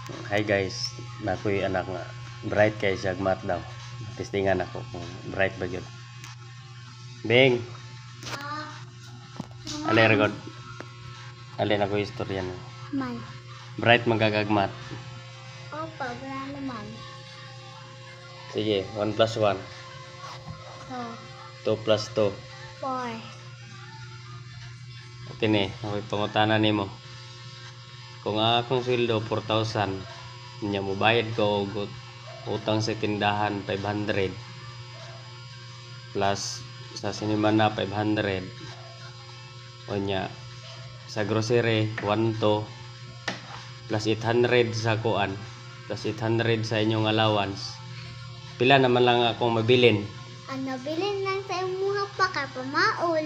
Hi guys, nakoy anak nga bright kay siya mat daw. Testingan ako kung bright ba gyud. Bing, ali record. Ali na ko istorya na. Man. Bright magagagmat. Opo, wala naman. Sige, 1 plus 1. So, 2 plus 2. 4. Okay ni, ako'y pangutanan nimo. Kung akong sweldo 4,000, nya mo bayad ko og utang sa tindahan 500 plus sa sinima na 500 o nya sa grocery 1 plus 800 sa kuan plus 800 sa inyong allowance, pila naman lang akong mabilin? Ano, bilhin lang sa imuha pa ka pamaol.